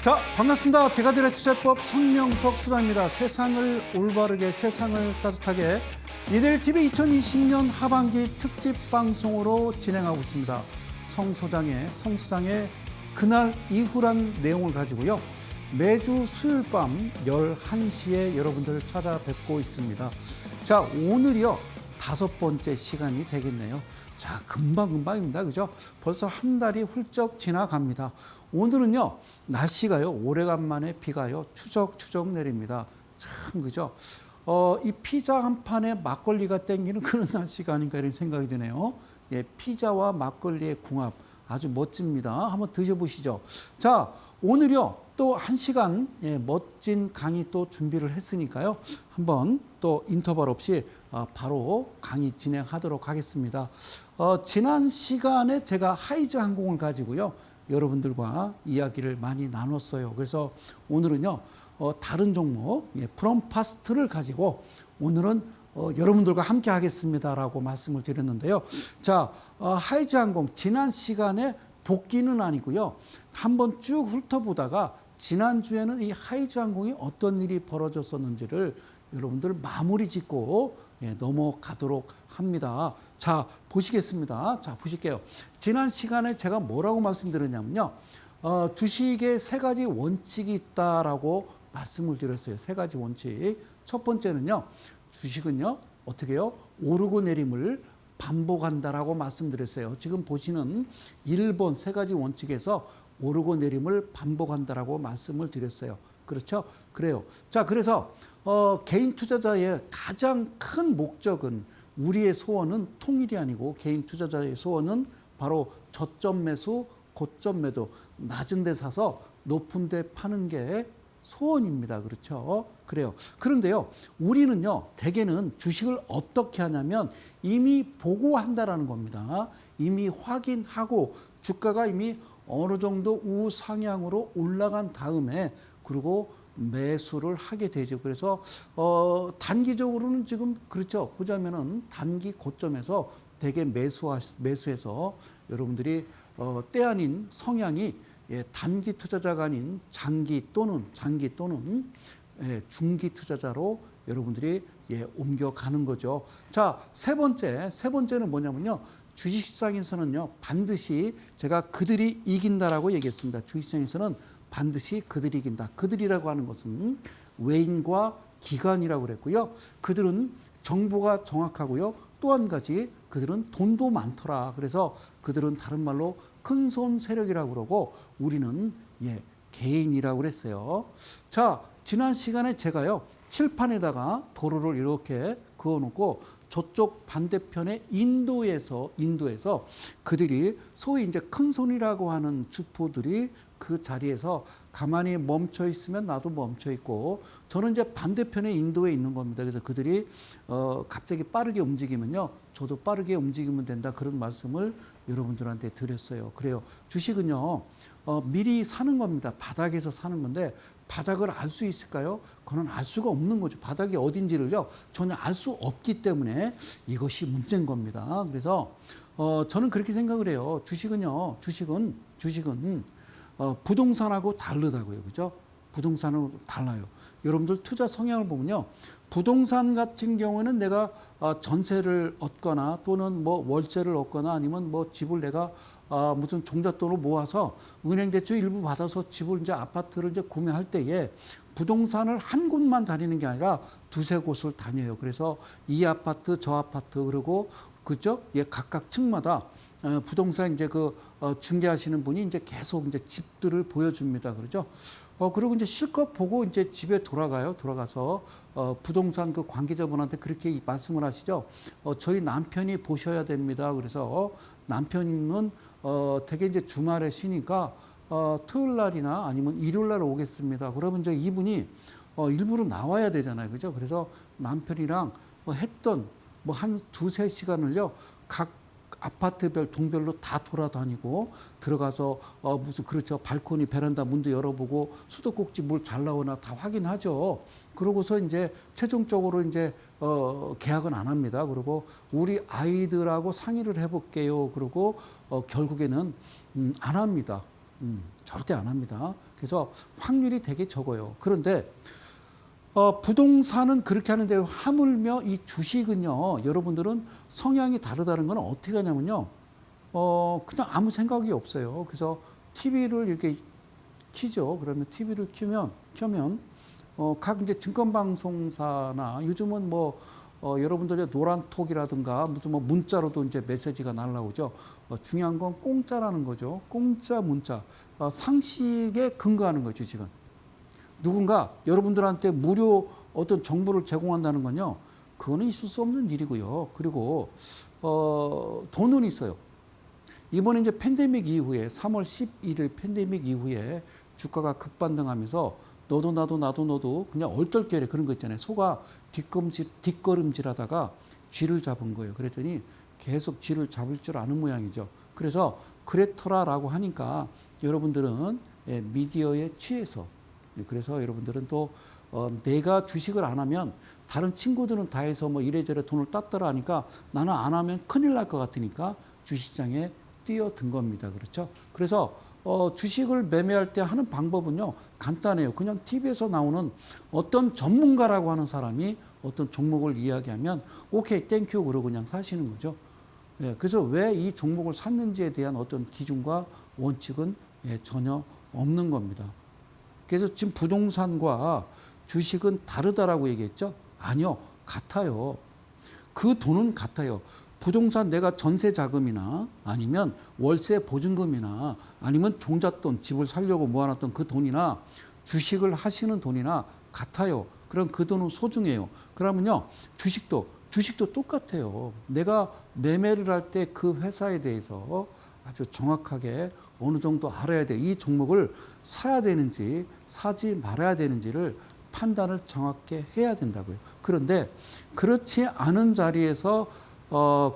자, 반갑습니다. 대가들의 투자법 성명석 수장입니다. 세상을 올바르게, 세상을 따뜻하게 이데일TV 2020년 하반기 특집 방송으로 진행하고 있습니다. 성 소장의 그날 이후란 내용을 가지고요. 매주 수요일 밤 11시에 여러분들 찾아뵙고 있습니다. 자, 오늘이요. 5번째 시간이 되겠네요. 자, 금방입니다. 그죠? 벌써 한 달이 훌쩍 지나갑니다. 오늘은요, 날씨가요, 오래간만에 비가요, 추적추적 내립니다. 참, 그죠? 이 피자 한 판에 막걸리가 땡기는 그런 날씨가 아닌가 이런 생각이 드네요. 예, 피자와 막걸리의 궁합 아주 멋집니다. 한번 드셔보시죠. 자, 오늘요, 또 1시간 예, 멋진 강의 또 준비를 했으니까요. 한번 또 인터벌 없이 바로 강의 진행하도록 하겠습니다. 지난 시간에 제가 하이즈 항공을 가지고요. 여러분들과 이야기를 많이 나눴어요. 그래서 오늘은요, 다른 종목, 예, 프롬파스트를 가지고 오늘은 여러분들과 함께 하겠습니다라고 말씀을 드렸는데요. 자, 하이즈 항공 지난 시간에 복귀는 아니고요. 한번 쭉 훑어보다가 지난주에는 이 하이즈 항공이 어떤 일이 벌어졌었는지를 여러분들 마무리 짓고 예, 넘어가도록 합니다. 자, 보시겠습니다. 자, 보실게요. 지난 시간에 제가 뭐라고 말씀드렸냐면요. 주식에 3가지 원칙이 있다라고 말씀을 드렸어요. 3가지 원칙. 첫 번째는요. 주식은요. 어떻게 해요? 오르고 내림을 반복한다라고 말씀드렸어요. 지금 보시는 1번 3가지 원칙에서 오르고 내림을 반복한다라고 말씀을 드렸어요. 그렇죠? 그래요. 자, 그래서 개인 투자자의 가장 큰 목적은 우리의 소원은 통일이 아니고 개인 투자자의 소원은 바로 저점 매수, 고점 매도, 낮은 데 사서 높은 데 파는 게 소원입니다. 그렇죠? 그래요. 그런데요, 우리는요, 대개는 주식을 어떻게 하냐면 이미 보고한다라는 겁니다. 이미 확인하고 주가가 이미 어느 정도 우상향으로 올라간 다음에 그리고 매수를 하게 되죠. 그래서 단기적으로는 지금 그렇죠. 보자면은 단기 고점에서 대개 매수해서 여러분들이 때 아닌 성향이 예, 단기 투자자가 아닌 장기 또는 예, 중기 투자자로 여러분들이 예, 옮겨가는 거죠. 자, 세 번째는 뭐냐면요. 주식시장에서는요, 반드시 제가 그들이 이긴다라고 얘기했습니다. 주식시장에서는 반드시 그들이 이긴다. 그들이라고 하는 것은 외인과 기관이라고 그랬고요. 그들은 정보가 정확하고요. 또 한 가지 그들은 돈도 많더라. 그래서 그들은 다른 말로 큰손 세력이라고 그러고 우리는 예, 개인이라고 그랬어요. 자, 지난 시간에 제가요. 칠판에다가 도로를 이렇게 그어놓고 저쪽 반대편에 인도에서 그들이 소위 이제 큰 손이라고 하는 주포들이 그 자리에서 가만히 멈춰 있으면 나도 멈춰 있고 저는 이제 반대편에 인도에 있는 겁니다. 그래서 그들이 갑자기 빠르게 움직이면요. 저도 빠르게 움직이면 된다. 그런 말씀을 여러분들한테 드렸어요. 그래요. 주식은요. 미리 사는 겁니다. 바닥에서 사는 건데 바닥을 알 수 있을까요? 그건 알 수가 없는 거죠. 바닥이 어딘지를요. 전혀 알 수 없기 때문에 이것이 문제인 겁니다. 그래서 저는 그렇게 생각을 해요. 주식은 부동산하고 다르다고요. 그죠? 부동산하고 달라요. 여러분들 투자 성향을 보면요. 부동산 같은 경우는 내가 전세를 얻거나 또는 뭐 월세를 얻거나 아니면 뭐 집을 내가 무슨 종잣돈을 모아서 은행 대출 일부 받아서 집을 이제 아파트를 이제 구매할 때에 부동산을 한 곳만 다니는 게 아니라 두세 곳을 다녀요. 그래서 이 아파트, 저 아파트 그리고 그죠? 예, 각각 층마다 부동산 이제 중개하시는 분이 이제 계속 이제 집들을 보여줍니다. 그러죠? 그리고 이제 실컷 보고 이제 집에 돌아가서 부동산 그 관계자분한테 그렇게 말씀을 하시죠. 저희 남편이 보셔야 됩니다. 그래서 남편은 되게 이제 주말에 쉬니까 토요일 날이나 아니면 일요일 날 오겠습니다. 그러면 이제 이분이 일부러 나와야 되잖아요. 그죠? 그래서 남편이랑 했던 뭐 한 2-3시간을요. 각 아파트별 동별로 다 돌아다니고 들어가서 무슨 그렇죠. 발코니 베란다 문도 열어보고 수도꼭지 물 잘 나오나 다 확인하죠. 그러고서 이제 최종적으로 이제 계약은 안 합니다. 그리고 우리 아이들하고 상의를 해볼게요. 그리고 결국에는 안 합니다. 절대 안 합니다. 그래서 확률이 되게 적어요. 그런데 부동산은 그렇게 하는데 하물며 이 주식은요, 여러분들은 성향이 다르다는 건 어떻게 하냐면요, 그냥 아무 생각이 없어요. 그래서 TV를 이렇게 키죠. 그러면 TV를 켜면 각 이제 증권방송사나 요즘은 뭐 여러분들의 노란톡이라든가 무슨 뭐 문자로도 이제 메시지가 날라오죠. 중요한 건 공짜라는 거죠. 공짜 문자. 상식에 근거하는 거죠, 지금. 누군가 여러분들한테 무료 어떤 정보를 제공한다는 건요, 그거는 있을 수 없는 일이고요. 그리고 돈은 있어요. 이번에 이제 팬데믹 이후에 3월 11일 팬데믹 이후에 주가가 급반등하면서 너도 그냥 얼떨결에 그런 거 있잖아요. 소가 뒷걸음질하다가 쥐를 잡은 거예요. 그랬더니 계속 쥐를 잡을 줄 아는 모양이죠. 그래서 그랬더라라고 하니까 여러분들은 미디어에 취해서, 그래서 여러분들은 또 내가 주식을 안 하면 다른 친구들은 다 해서 뭐 이래저래 돈을 땄더라 하니까 나는 안 하면 큰일 날 것 같으니까 주식시장에 뛰어든 겁니다. 그렇죠? 그래서 주식을 매매할 때 하는 방법은요, 간단해요. 그냥 TV에서 나오는 어떤 전문가라고 하는 사람이 어떤 종목을 이야기하면 오케이, 땡큐 그러고 그냥 사시는 거죠. 예, 그래서 왜 이 종목을 샀는지에 대한 어떤 기준과 원칙은 전혀 없는 겁니다. 그래서 지금 부동산과 주식은 다르다라고 얘기했죠? 아니요, 같아요. 그 돈은 같아요. 부동산 내가 전세 자금이나 아니면 월세 보증금이나 아니면 종잣돈 집을 살려고 모아놨던 그 돈이나 주식을 하시는 돈이나 같아요. 그럼 그 돈은 소중해요. 그러면요, 주식도 똑같아요. 내가 매매를 할 때 그 회사에 대해서 아주 정확하게 어느 정도 알아야 돼. 이 종목을 사야 되는지 사지 말아야 되는지를 판단을 정확히 해야 된다고요. 그런데 그렇지 않은 자리에서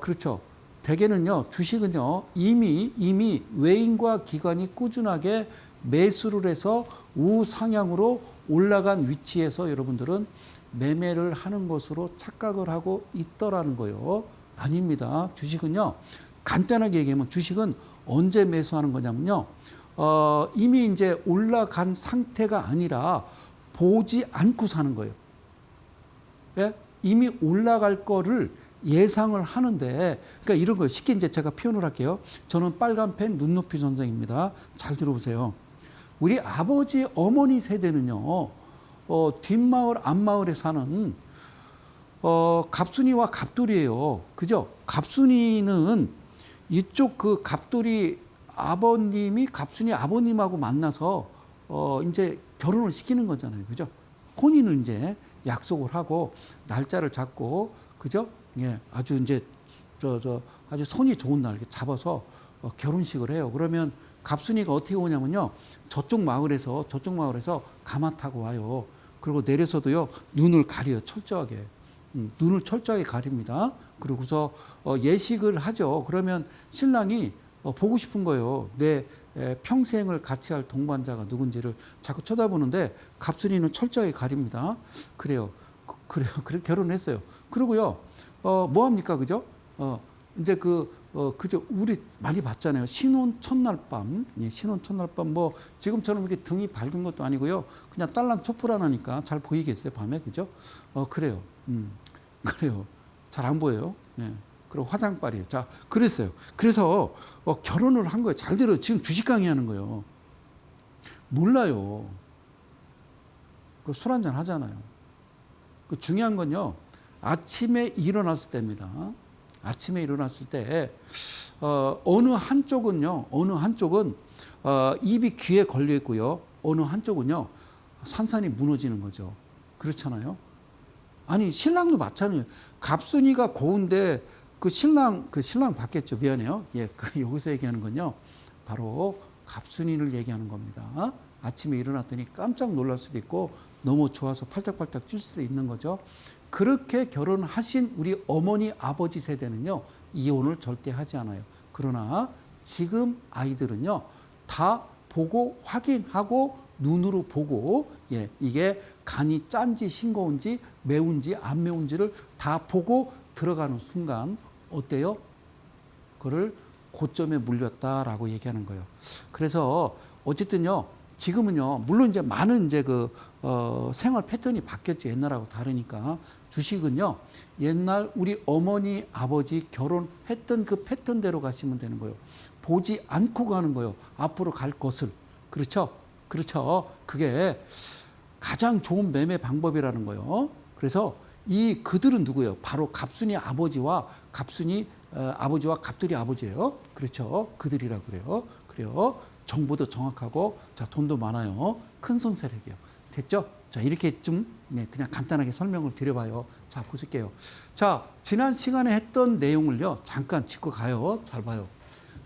그렇죠. 대개는요, 주식은요, 이미 외인과 기관이 꾸준하게 매수를 해서 우상향으로 올라간 위치에서 여러분들은 매매를 하는 것으로 착각을 하고 있더라는 거예요. 아닙니다. 주식은요, 간단하게 얘기하면 주식은 언제 매수하는 거냐면요, 이미 이제 올라간 상태가 아니라 보지 않고 사는 거예요. 예? 이미 올라갈 거를 예상을 하는데, 그러니까 이런 거예요. 쉽게 이제 제가 표현을 할게요. 저는 빨간 펜 눈높이 선생입니다. 잘 들어보세요. 우리 아버지, 어머니 세대는요, 뒷마을, 앞마을에 사는, 갑순이와 갑돌이에요. 그죠? 갑순이는 이쪽 그 갑돌이 아버님이 갑순이 아버님하고 만나서, 이제 결혼을 시키는 거잖아요. 그죠? 혼인을 이제 약속을 하고, 날짜를 잡고, 그죠? 예, 아주 이제 아주 손이 좋은 날 이렇게 잡아서 결혼식을 해요. 그러면 갑순이가 어떻게 오냐면요, 저쪽 마을에서 가마 타고 와요. 그리고 내려서도요, 눈을 가려요. 철저하게. 눈을 철저하게 가립니다. 그러고서 예식을 하죠. 그러면 신랑이 보고 싶은 거예요. 내 평생을 같이 할 동반자가 누군지를 자꾸 쳐다보는데 갑순이는 철저하게 가립니다. 그래요. 그래 결혼했어요. 그리고요, 뭐 합니까, 그죠? 이제 그저 우리 많이 봤잖아요. 신혼 첫날 밤, 신혼 첫날 밤 뭐 지금처럼 이렇게 등이 밝은 것도 아니고요. 그냥 딸랑 촛불 하나니까 잘 보이겠어요, 밤에, 그죠? 그래요. 그래요. 잘 안 보여요. 예. 그리고 화장빨이에요. 자, 그랬어요. 그래서 결혼을 한 거예요. 잘 들어요. 지금 주식 강의하는 거예요. 몰라요. 술 한잔 하잖아요. 그 중요한 건요, 아침에 일어났을 때입니다. 아침에 일어났을 때 어느 한쪽은 입이 귀에 걸려 있고요, 어느 한쪽은요 산산이 무너지는 거죠. 그렇잖아요. 아니 신랑도 마찬가지예요. 갑순이가 고운데 그 신랑 받겠죠. 미안해요. 예, 여기서 얘기하는 건요, 바로 갑순이를 얘기하는 겁니다. 아침에 일어났더니 깜짝 놀랄 수도 있고 너무 좋아서 팔딱팔딱 뛸 수도 있는 거죠. 그렇게 결혼하신 우리 어머니, 아버지 세대는요, 이혼을 절대 하지 않아요. 그러나 지금 아이들은요, 다 보고 확인하고 눈으로 보고, 예, 이게 간이 짠지 싱거운지 매운지 안 매운지를 다 보고 들어가는 순간 어때요? 그거를 고점에 물렸다라고 얘기하는 거예요. 그래서 어쨌든요. 지금은요. 물론 이제 많은 이제 생활 패턴이 바뀌었죠. 옛날하고 다르니까. 주식은요. 옛날 우리 어머니, 아버지 결혼했던 그 패턴대로 가시면 되는 거예요. 보지 않고 가는 거예요. 앞으로 갈 것을. 그렇죠? 그렇죠. 그게 가장 좋은 매매 방법이라는 거예요. 그래서 그들은 누구예요? 바로 갑순이 아버지와 아버지와 갑돌이 아버지예요. 그렇죠. 그들이라고 그래요. 그래요. 정보도 정확하고, 자, 돈도 많아요. 큰손 세력이요. 됐죠? 자, 이렇게 좀, 그냥 간단하게 설명을 드려봐요. 자, 보실게요. 자, 지난 시간에 했던 내용을요, 잠깐 짚고 가요. 잘 봐요.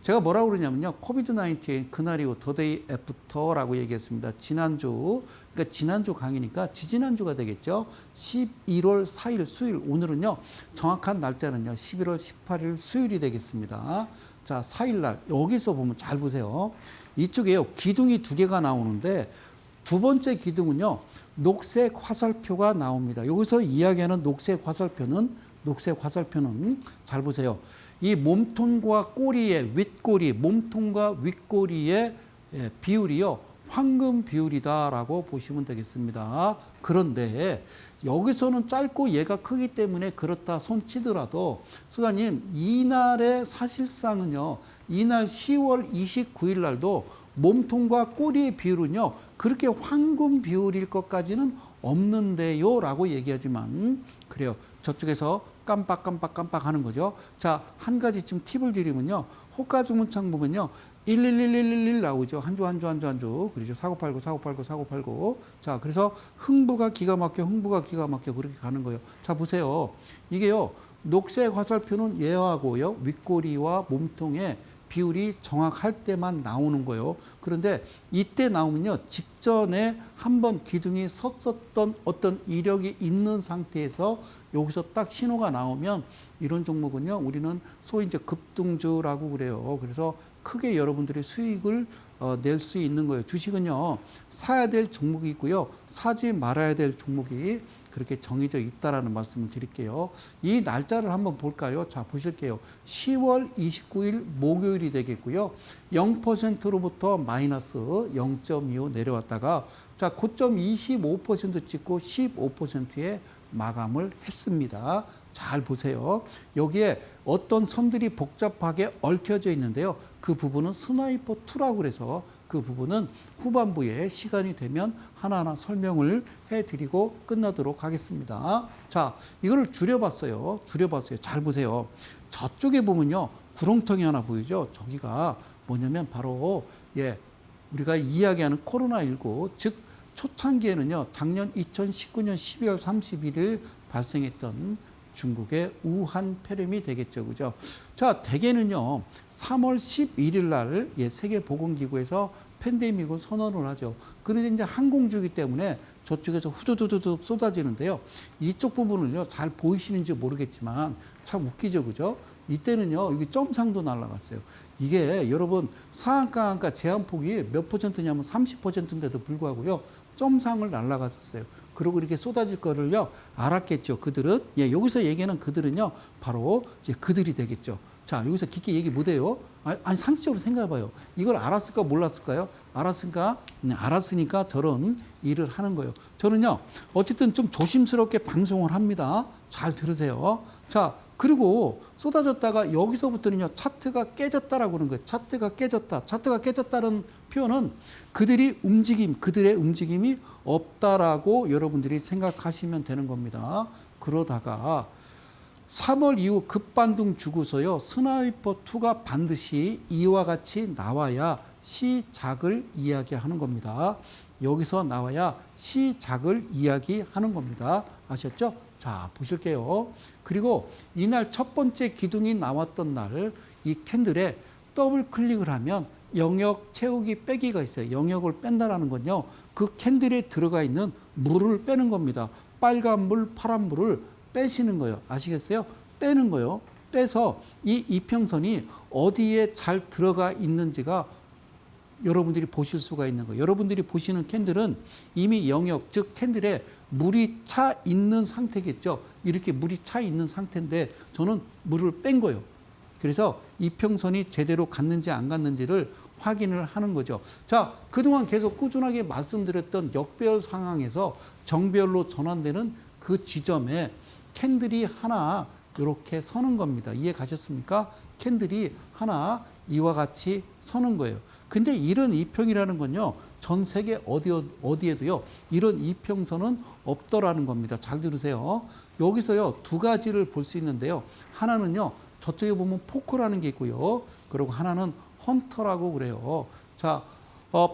제가 뭐라고 그러냐면요, 코비드-19 그날 이후 더 데이 애프터라고 얘기했습니다. 그러니까 지난주 강의니까 지지난주가 되겠죠. 11월 4일 수요일, 오늘은요, 정확한 날짜는요, 11월 18일 수요일이 되겠습니다. 자, 4일 날, 여기서 보면 잘 보세요. 이쪽에요, 기둥이 두 개가 나오는데, 두 번째 기둥은요, 녹색 화살표가 나옵니다. 여기서 이야기하는 녹색 화살표는 잘 보세요. 이 몸통과 꼬리의 윗꼬리, 몸통과 윗꼬리의 비율이요, 황금 비율이다라고 보시면 되겠습니다. 그런데 여기서는 짧고 얘가 크기 때문에 그렇다 손치더라도, 수사님, 이날의 사실상은요, 이날 10월 29일 날도 몸통과 꼬리의 비율은요, 그렇게 황금 비율일 것까지는 없는데요 라고 얘기하지만, 그래요. 저쪽에서 깜빡 하는 거죠. 자, 한 가지 좀 팁을 드리면요, 호가주 문창 보면요, 11111 나오죠. 한 주. 그렇죠. 사고 팔고. 자, 그래서 흥부가 기가 막혀 그렇게 가는 거예요. 자, 보세요. 이게요, 녹색 화살표는 얘하고요, 윗꼬리와 몸통의 비율이 정확할 때만 나오는 거예요. 그런데 이때 나오면요, 직전에 한번 기둥이 섰었던 어떤 이력이 있는 상태에서 여기서 딱 신호가 나오면 이런 종목은요, 우리는 소위 이제 급등주라고 그래요. 그래서 크게 여러분들이 수익을 낼 수 있는 거예요. 주식은요, 사야 될 종목이 있고요, 사지 말아야 될 종목이 그렇게 정해져 있다라는 말씀을 드릴게요. 이 날짜를 한번 볼까요? 자, 보실게요. 10월 29일 목요일이 되겠고요. 0%로부터 마이너스 0.25 내려왔다가, 자, 고점 25% 찍고 15%에 마감을 했습니다. 잘 보세요. 여기에 어떤 선들이 복잡하게 얽혀져 있는데요. 그 부분은 스나이퍼 2라고 그래서 그 부분은 후반부에 시간이 되면 하나하나 설명을 해드리고 끝나도록 하겠습니다. 자, 이거를 줄여봤어요. 잘 보세요. 저쪽에 보면요, 구렁텅이 하나 보이죠? 저기가 뭐냐면 바로 우리가 이야기하는 코로나19, 즉 초창기에는요, 작년 2019년 12월 31일 발생했던 중국의 우한 폐렴이 되겠죠. 그죠? 자, 대개는요, 3월 11일 날 세계보건기구에서 팬데믹을 선언을 하죠. 그런데 이제 항공주기 때문에 저쪽에서 후두두둑 쏟아지는데요. 이쪽 부분을요, 잘 보이시는지 모르겠지만 참 웃기죠. 그죠? 이때는요, 여기 점상도 날아갔어요. 이게 여러분 상한가, 하한가 제한폭이 몇 %냐면 30%인데도 불구하고요, 점상을 날아갔었어요. 그리고 이렇게 쏟아질 거를요, 알았겠죠. 그들은. 여기서 얘기하는 그들은요, 바로 이제 그들이 되겠죠. 자, 여기서 깊게 얘기 못해요. 아니, 상식적으로 생각해봐요. 이걸 알았을까, 몰랐을까요? 알았으니까 저런 일을 하는 거예요. 저는요, 어쨌든 좀 조심스럽게 방송을 합니다. 잘 들으세요. 자, 그리고 쏟아졌다가 여기서부터는요, 차트가 깨졌다라고 그러는 거예요. 차트가 깨졌다는 표현은 그들의 움직임이 없다라고 여러분들이 생각하시면 되는 겁니다. 그러다가 3월 이후 급반등 주고서요, 스나이퍼2가 반드시 이와 같이 나와야 시작을 이야기하는 겁니다. 여기서 나와야 시작을 이야기하는 겁니다. 아셨죠? 자, 보실게요. 그리고 이날 첫 번째 기둥이 나왔던 날, 이 캔들에 더블 클릭을 하면 영역 채우기 빼기가 있어요. 영역을 뺀다라는 건요, 그 캔들에 들어가 있는 물을 빼는 겁니다. 빨간 물, 파란 물을 빼시는 거예요. 아시겠어요? 빼는 거예요. 빼서 이 이평선이 어디에 잘 들어가 있는지가 여러분들이 보실 수가 있는 거예요. 여러분들이 보시는 캔들은 이미 영역, 즉 캔들에 물이 차 있는 상태겠죠. 이렇게 물이 차 있는 상태인데 저는 물을 뺀 거예요. 그래서 이평선이 제대로 갔는지 안 갔는지를 확인을 하는 거죠. 자, 그동안 계속 꾸준하게 말씀드렸던 역배열 상황에서 정배열로 전환되는 그 지점에 캔들이 하나 이렇게 서는 겁니다. 이해 가셨습니까? 캔들이 하나 이와 같이 서는 거예요. 근데 이런 이평이라는 건요, 전 세계 어디에도요, 이런 이평선은 없더라는 겁니다. 잘 들으세요. 여기서요, 두 가지를 볼 수 있는데요. 하나는요, 저쪽에 보면 포크라는 게 있고요. 그리고 하나는 헌터라고 그래요. 자,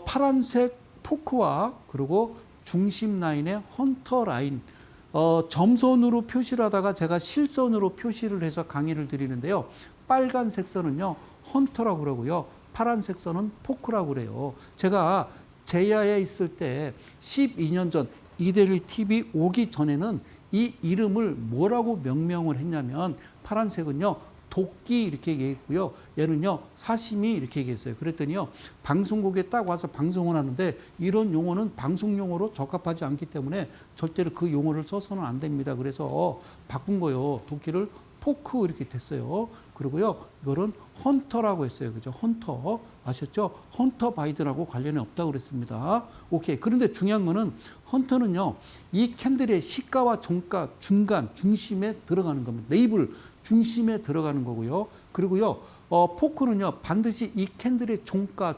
파란색 포크와 그리고 중심 라인의 헌터 라인. 점선으로 표시를 하다가 제가 실선으로 표시를 해서 강의를 드리는데요. 빨간색 선은요, 헌터라고 그러고요. 파란색 선은 포크라고 그래요. 제가 제야에 있을 때 12년 전 이데일 TV 오기 전에는 이 이름을 뭐라고 명명을 했냐면 파란색은요, 도끼 이렇게 얘기했고요. 얘는요, 사시미 이렇게 얘기했어요. 그랬더니요, 방송국에 딱 와서 방송을 하는데 이런 용어는 방송 용어로 적합하지 않기 때문에 절대로 그 용어를 써서는 안 됩니다. 그래서 바꾼 거예요. 도끼를 포크 이렇게 됐어요. 그리고요, 이거는 헌터라고 했어요. 그죠? 헌터. 아셨죠? 헌터 바이든하고 관련이 없다고 그랬습니다. 오케이. 그런데 중요한 거는 헌터는요, 이 캔들의 시가와 종가 중간, 중심에 들어가는 겁니다. 네이블 중심에 들어가는 거고요. 그리고요, 포크는요, 반드시 이 캔들의 종가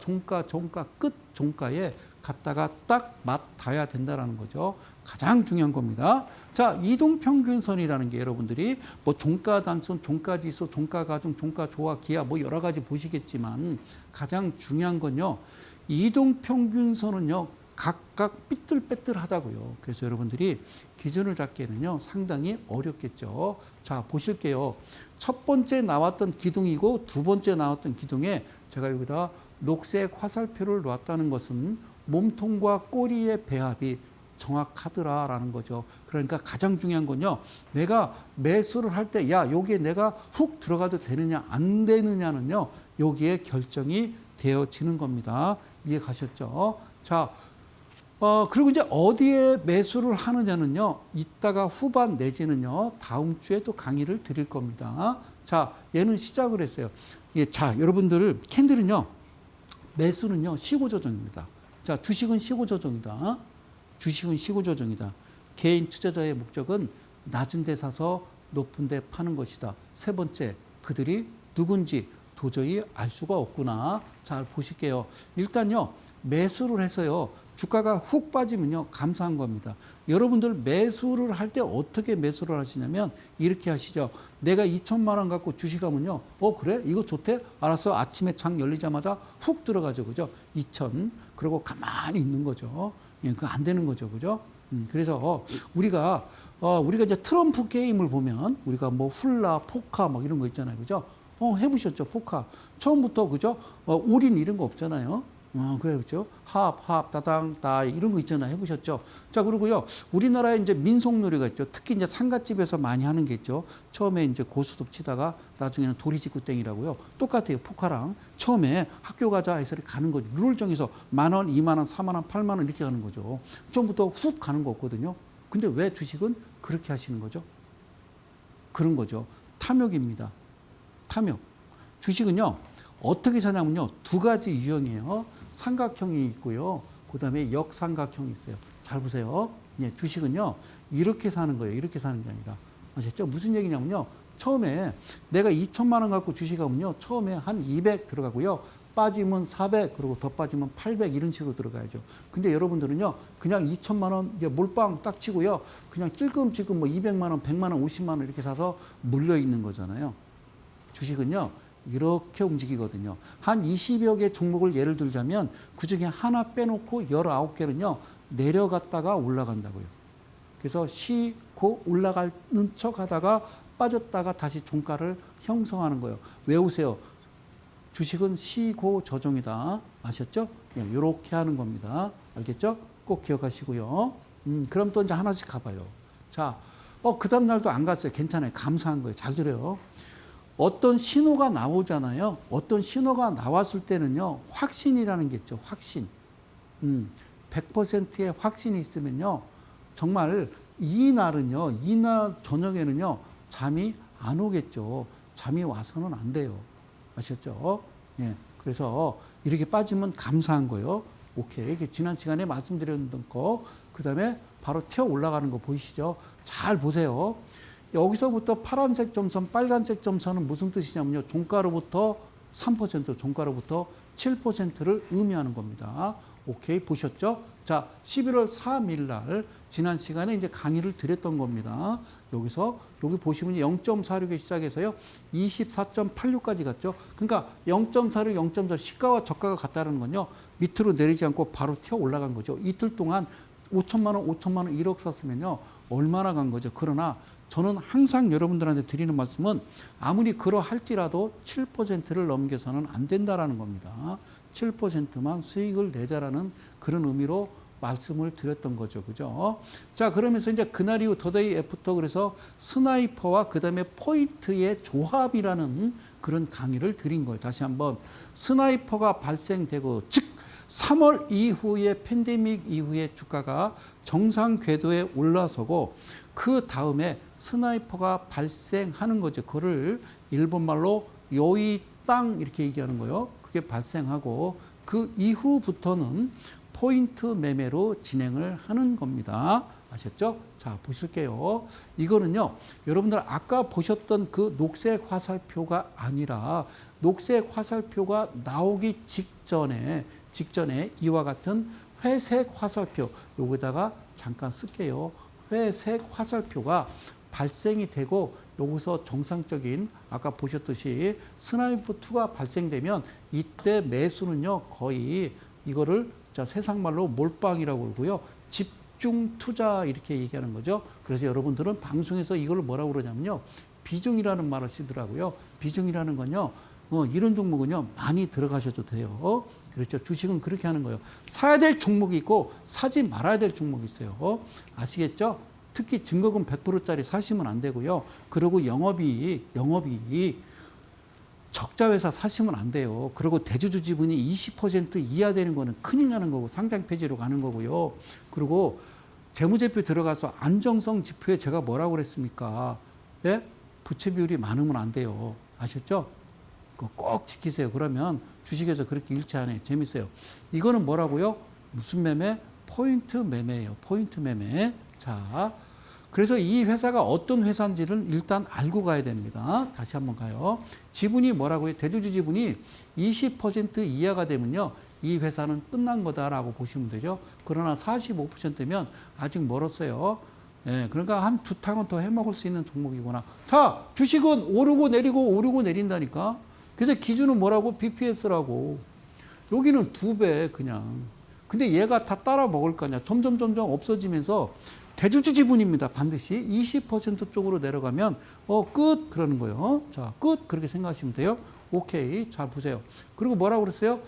끝 종가에 갖다가 딱 맞닿아야 된다는 거죠. 가장 중요한 겁니다. 자, 이동평균선이라는 게 여러분들이 뭐 종가 단선, 종가 지수, 종가 가중, 종가 조화, 기하 뭐 여러 가지 보시겠지만 가장 중요한 건요, 이동평균선은요, 각각 삐뚤빼뚤하다고요. 그래서 여러분들이 기준을 잡기에는요, 상당히 어렵겠죠. 자, 보실게요. 첫 번째 나왔던 기둥이고 두 번째 나왔던 기둥에 제가 여기다 녹색 화살표를 놨다는 것은 몸통과 꼬리의 배합이 정확하더라라는 거죠. 그러니까 가장 중요한 건요, 내가 매수를 할 때, 야, 여기에 내가 훅 들어가도 되느냐, 안 되느냐는요, 여기에 결정이 되어지는 겁니다. 이해 가셨죠? 자, 그리고 이제 어디에 매수를 하느냐는요, 이따가 후반 내지는요, 다음 주에 또 강의를 드릴 겁니다. 자, 얘는 시작을 했어요. 예, 자, 여러분들, 캔들은요, 매수는요, 시고 조정입니다. 자, 주식은 시고 조정이다. 주식은 시고 조정이다. 개인 투자자의 목적은 낮은 데 사서 높은 데 파는 것이다. 세 번째, 그들이 누군지 도저히 알 수가 없구나. 잘 보실게요. 일단요, 매수를 해서요, 주가가 훅 빠지면요, 감사한 겁니다. 여러분들 매수를 할 때 어떻게 매수를 하시냐면 이렇게 하시죠. 내가 2천만 원 갖고 주식하면요, 그래? 이거 좋대? 알았어. 아침에 장 열리자마자 훅 들어가죠. 그죠? 2천. 그리고 가만히 있는 거죠. 예, 그거 안 되는 거죠. 그죠? 그래서 우리가 이제 트럼프 게임을 보면 우리가 뭐 훌라, 포카 막 이런 거 있잖아요. 그죠? 해보셨죠? 포카. 처음부터, 그죠? 올인 이런 거 없잖아요. 그래, 그죠? 합, 다당, 다, 이런 거 있잖아요. 해보셨죠? 자, 그리고요, 우리나라에 이제 민속놀이가 있죠. 특히 이제 상갓집에서 많이 하는 게 있죠. 처음에 이제 고스톱 치다가 나중에는 도리지구땡이라고요. 똑같아요. 포카랑. 처음에 학교 가자 해서 이렇게 가는 거죠. 룰을 정해서 10,000원, 20,000원, 40,000원, 80,000원 이렇게 가는 거죠. 처음부터 훅 가는 거 없거든요. 근데 왜 주식은 그렇게 하시는 거죠? 그런 거죠. 탐욕입니다. 탐욕. 주식은요, 어떻게 사냐면요, 두 가지 유형이에요. 삼각형이 있고요, 그 다음에 역삼각형이 있어요. 잘 보세요. 예, 주식은요, 이렇게 사는 거예요. 이렇게 사는 게 아니라. 아셨죠? 무슨 얘기냐면요, 처음에 내가 2천만 원 갖고 주식하면요, 처음에 한 200 들어가고요, 빠지면 400, 그리고 더 빠지면 800 이런 식으로 들어가야죠. 근데 여러분들은요, 그냥 2천만 원 몰빵 딱 치고요, 그냥 찔끔찔끔 뭐 200만 원, 100만 원, 50만 원 이렇게 사서 물려 있는 거잖아요. 주식은요, 이렇게 움직이거든요. 한 20여 개 종목을 예를 들자면 그 중에 하나 빼놓고 19개는요, 내려갔다가 올라간다고요. 그래서 쉬고 올라가는 척 하다가 빠졌다가 다시 종가를 형성하는 거예요. 외우세요. 주식은 쉬고 조정이다. 아셨죠? 예, 이렇게 하는 겁니다. 알겠죠? 꼭 기억하시고요. 그럼 또 이제 하나씩 가봐요. 자, 그 다음 날도 안 갔어요. 괜찮아요. 감사한 거예요. 잘 들어요. 어떤 신호가 나오잖아요. 어떤 신호가 나왔을 때는요, 확신이라는 게 있죠. 확신. 100%의 확신이 있으면요, 정말 이날 저녁에는요, 잠이 안 오겠죠. 잠이 와서는 안 돼요. 아셨죠? 예. 그래서 이렇게 빠지면 감사한 거예요. 오케이. 이게 지난 시간에 말씀드렸던 거, 그 다음에 바로 튀어 올라가는 거 보이시죠? 잘 보세요. 여기서부터 파란색 점선, 빨간색 점선은 무슨 뜻이냐면요. 종가로부터 3%, 종가로부터 7%를 의미하는 겁니다. 오케이. 보셨죠? 자, 11월 3일 날 지난 시간에 이제 강의를 드렸던 겁니다. 여기서 여기 보시면 0.46에 시작해서요. 24.86까지 갔죠. 그러니까 0.46, 0.4 시가와 저가가 같다는 건요. 밑으로 내리지 않고 바로 튀어 올라간 거죠. 이틀 동안 5천만 원, 5천만 원 1억 샀으면요. 얼마나 간 거죠. 그러나 저는 항상 여러분들한테 드리는 말씀은 아무리 그러할지라도 7%를 넘겨서는 안 된다라는 겁니다. 7%만 수익을 내자라는 그런 의미로 말씀을 드렸던 거죠. 그죠? 자, 그러면서 이제 그날 이후 더데이 애프터 그래서 스나이퍼와 그 다음에 포인트의 조합이라는 그런 강의를 드린 거예요. 다시 한번 스나이퍼가 발생되고 즉 3월 이후에 팬데믹 이후에 주가가 정상 궤도에 올라서고 그 다음에 스나이퍼가 발생하는 거죠. 그거를 일본말로 요이땅 이렇게 얘기하는 거예요. 그게 발생하고 그 이후부터는 포인트 매매로 진행을 하는 겁니다. 아셨죠? 자, 보실게요. 이거는요, 여러분들 아까 보셨던 그 녹색 화살표가 아니라 녹색 화살표가 나오기 직전에 이와 같은 회색 화살표, 여기다가 잠깐 쓸게요. 회색 화살표가 발생이 되고 여기서 정상적인 아까 보셨듯이 스나이퍼2가 발생되면 이때 매수는요 거의 이거를 자 세상말로 몰빵이라고 그러고요. 집중 투자 이렇게 얘기하는 거죠. 그래서 여러분들은 방송에서 이걸 뭐라고 그러냐면요. 비중이라는 말을 쓰더라고요. 비중이라는 건요. 이런 종목은요. 많이 들어가셔도 돼요. 그렇죠. 주식은 그렇게 하는 거예요. 사야 될 종목이 있고 사지 말아야 될 종목이 있어요. 아시겠죠? 특히 증거금 100%짜리 사시면 안 되고요. 그리고 영업이익 적자 회사 사시면 안 돼요. 그리고 대주주 지분이 20% 이하 되는 거는 큰일 나는 거고 상장 폐지로 가는 거고요. 그리고 재무제표 들어가서 안정성 지표에 제가 뭐라고 그랬습니까? 예? 부채 비율이 많으면 안 돼요. 아셨죠? 그거 꼭 지키세요. 그러면 주식에서 그렇게 잃지 않아요. 재밌어요. 이거는 뭐라고요? 무슨 매매? 포인트 매매예요. 포인트 매매. 자, 그래서 이 회사가 어떤 회사인지를 일단 알고 가야 됩니다. 다시 한번 가요. 지분이 뭐라고요? 대주주 지분이 20% 이하가 되면요. 이 회사는 끝난 거다라고 보시면 되죠. 그러나 45%면 아직 멀었어요. 예, 그러니까 한 두 탕은 더 해먹을 수 있는 종목이구나. 자, 주식은 오르고 내린다니까. 그래서 기준은 뭐라고? BPS라고. 여기는 2배 그냥. 근데 얘가 다 따라 먹을 거냐. 점점 없어지면서 대주주 지분입니다. 반드시 20% 쪽으로 내려가면 끝 그러는 거예요. 자, 끝 그렇게 생각하시면 돼요. 오케이. 잘 보세요. 그리고 뭐라고 그랬어요?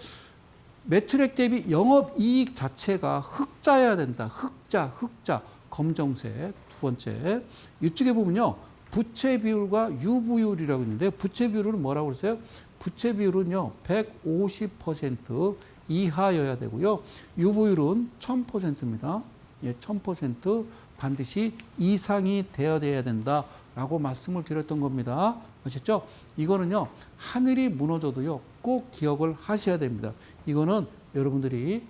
매출액 대비 영업이익 자체가 흑자여야 된다. 흑자. 검정색. 두 번째. 이쪽에 보면요. 부채 비율과 유보율이라고 있는데 부채 비율은 뭐라고 그랬어요? 부채 비율은요. 150% 이하여야 되고요. 유보율은 1000%입니다. 예, 1000% 반드시 이상이 되어야 된다라고 말씀을 드렸던 겁니다. 아셨죠? 이거는요. 하늘이 무너져도요. 꼭 기억을 하셔야 됩니다. 이거는 여러분들이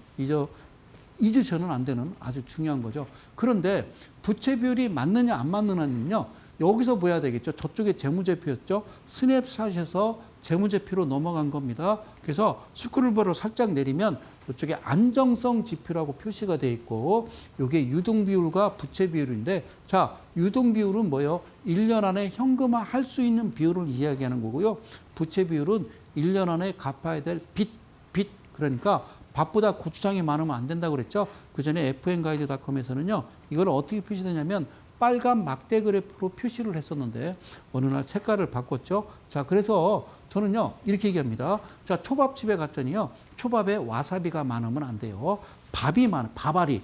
잊으셔는 안 되는 아주 중요한 거죠. 그런데 부채 비율이 맞느냐 안 맞느냐는요. 여기서 봐야 되겠죠. 저쪽에 재무제표였죠. 스냅샷에서 재무제표로 넘어간 겁니다. 그래서 스크롤바를 살짝 내리면 이쪽에 안정성 지표라고 표시가 되어 있고 이게 유동비율과 부채 비율인데 자 유동비율은 뭐예요? 1년 안에 현금화 할 수 있는 비율을 이야기하는 거고요. 부채 비율은 1년 안에 갚아야 될 빚. 그러니까 밥보다 고추장이 많으면 안 된다고 그랬죠. 그 전에 fn가이드닷컴에서는요. 이걸 어떻게 표시되냐면 빨간 막대 그래프로 표시를 했었는데 어느 날 색깔을 바꿨죠. 자, 그래서 저는요. 이렇게 얘기합니다. 자, 초밥집에 갔더니요. 초밥에 와사비가 많으면 안 돼요. 밥알이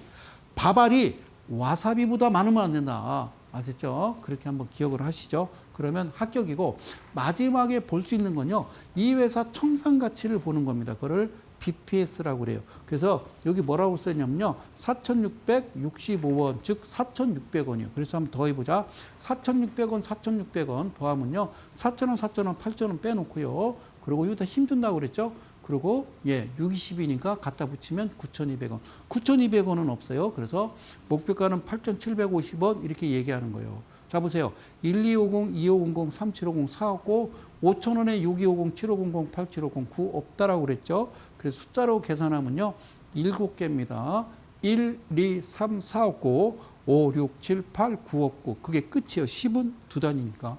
와사비보다 많으면 안 된다. 아셨죠? 그렇게 한번 기억을 하시죠. 그러면 합격이고 마지막에 볼 수 있는 건요. 이 회사 청산 가치를 보는 겁니다. 그거를 BPS라고 그래요. 그래서 여기 뭐라고 썼냐면요. 4,665원, 즉 4,600원이요. 그래서 한번 더해보자. 4,600원 더하면요. 4,000원, 8,000원 빼놓고요. 그리고 여기다 힘준다고 그랬죠. 그리고 620이니까 갖다 붙이면 9,200원. 9,200원은 없어요. 그래서 목표가는 8,750원 이렇게 얘기하는 거예요. 자 보세요. 1250, 2500, 3750, 450, 5,000원에 6250, 7500, 8750, 9 없다라고 그랬죠. 그래서 숫자로 계산하면요. 7개입니다. 1, 2, 3, 4 없고 5, 6, 7, 8, 9 없고 그게 끝이에요. 10은 두 단위니까.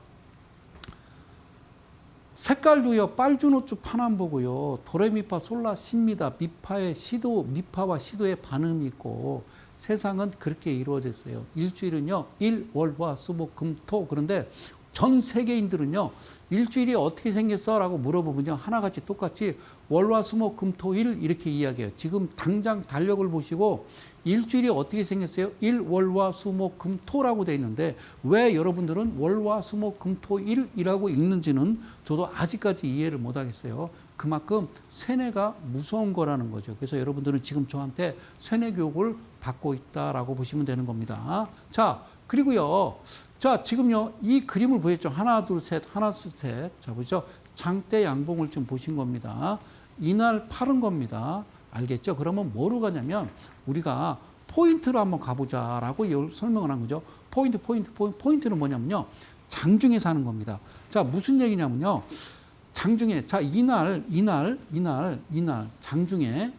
색깔도요. 빨주노초 파남 보고요. 도레미파 솔라 시입니다. 미파의 시도, 미파와 시도의 반음이 있고 세상은 그렇게 이루어졌어요. 일주일은요. 일, 월, 화, 수, 목, 금, 토. 그런데 전 세계인들은요. 일주일이 어떻게 생겼어? 라고 물어보면요. 하나같이 똑같이 월, 화, 수, 목, 금, 토, 일 이렇게 이야기해요. 지금 당장 달력을 보시고 일주일이 어떻게 생겼어요? 일, 월, 화, 수, 목, 금, 토라고 돼 있는데 왜 여러분들은 월, 화, 수, 목, 금, 토, 일이라고 읽는지는 저도 아직까지 이해를 못 하겠어요. 그만큼 세뇌가 무서운 거라는 거죠. 그래서 여러분들은 지금 저한테 세뇌 교육을 받고 있다라고 보시면 되는 겁니다. 자, 그리고요. 자, 지금요. 이 그림을 보였죠. 하나, 둘, 셋, 하나, 둘, 셋. 자, 보죠. 장대 양봉을 좀 보신 겁니다. 이날 파른 겁니다. 알겠죠? 그러면 뭐로 가냐면 우리가 포인트로 한번 가보자라고 설명을 한 거죠. 포인트는 뭐냐면요. 장중에 사는 겁니다. 자, 무슨 얘기냐면요. 장중에, 자, 이날, 장중에.